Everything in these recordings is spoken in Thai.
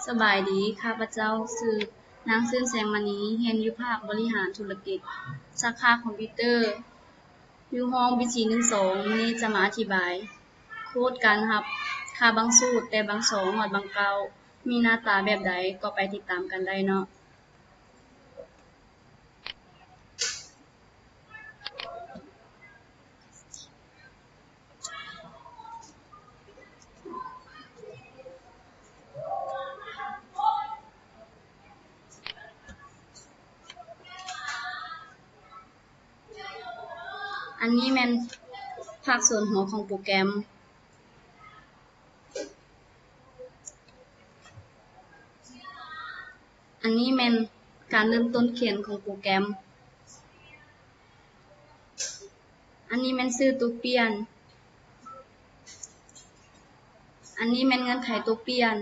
สบายดีข้าพเจ้าชื่อนางชื่นแสงมณีเรียนอยู่ภาคบริหารธุรกิจสาขาคอมพิวเตอร์อยู่ห้อง B412 นี้จะมาอธิบายโค้ดการรับค่าบางสูตรแต่บางสองฮอดบางเก่ามีหน้าตาแบบใดก็ไปติดตามกันได้เนาะอันนี้แม่นภาคส่วนหัวของโปรแกรมอันนี้แม่นการเริ่มต้นเขียนของโปรแกรมอันนี้แม่นชื่อตัวเปลี่ยนอันนี้แม่นเงื่อนไขตัวเปลี่ยน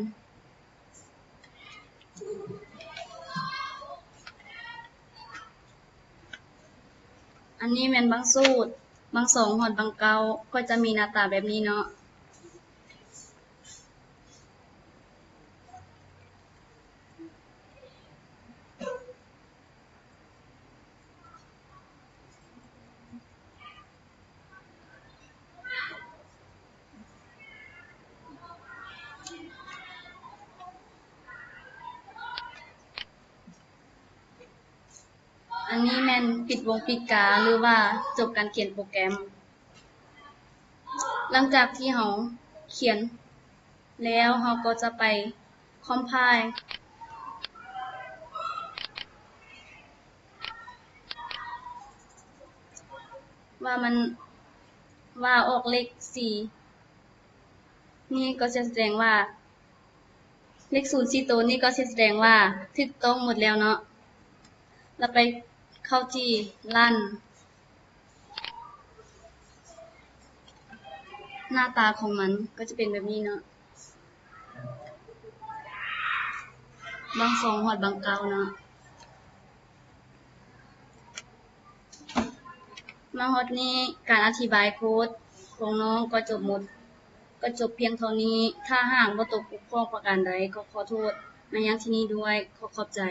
อันนี้แม่นบางสูตรบางสองฮอดบางเก่าก็จะมีหน้าตาแบบนี้เนาะอันนี้แม่นปิดวงปิดกาหรือว่าจบการเขียนโปรแกรมหลังจากที่เราเขียนแล้วเราก็จะไปคอมไพล์ว่าออกเลข4นี่ก็จะแสดงว่าเลข0 4ตัวนี้ก็จะแสดงว่าถูกต้องหมดแล้วเนาะแล้วไปเข้าที่ลั่นหน้าตาของมันก็จะเป็นแบบนี้เนาะบางสองฮอดบางเก่าเนาะมาฮอดนี้การอธิบายโค้ดของน้องก็จบเพียงเท่านี้ถ้าหากบ่ตกบกพร่องประการใดก็ขอโทษมายังที่นี้ด้วยขอบใจ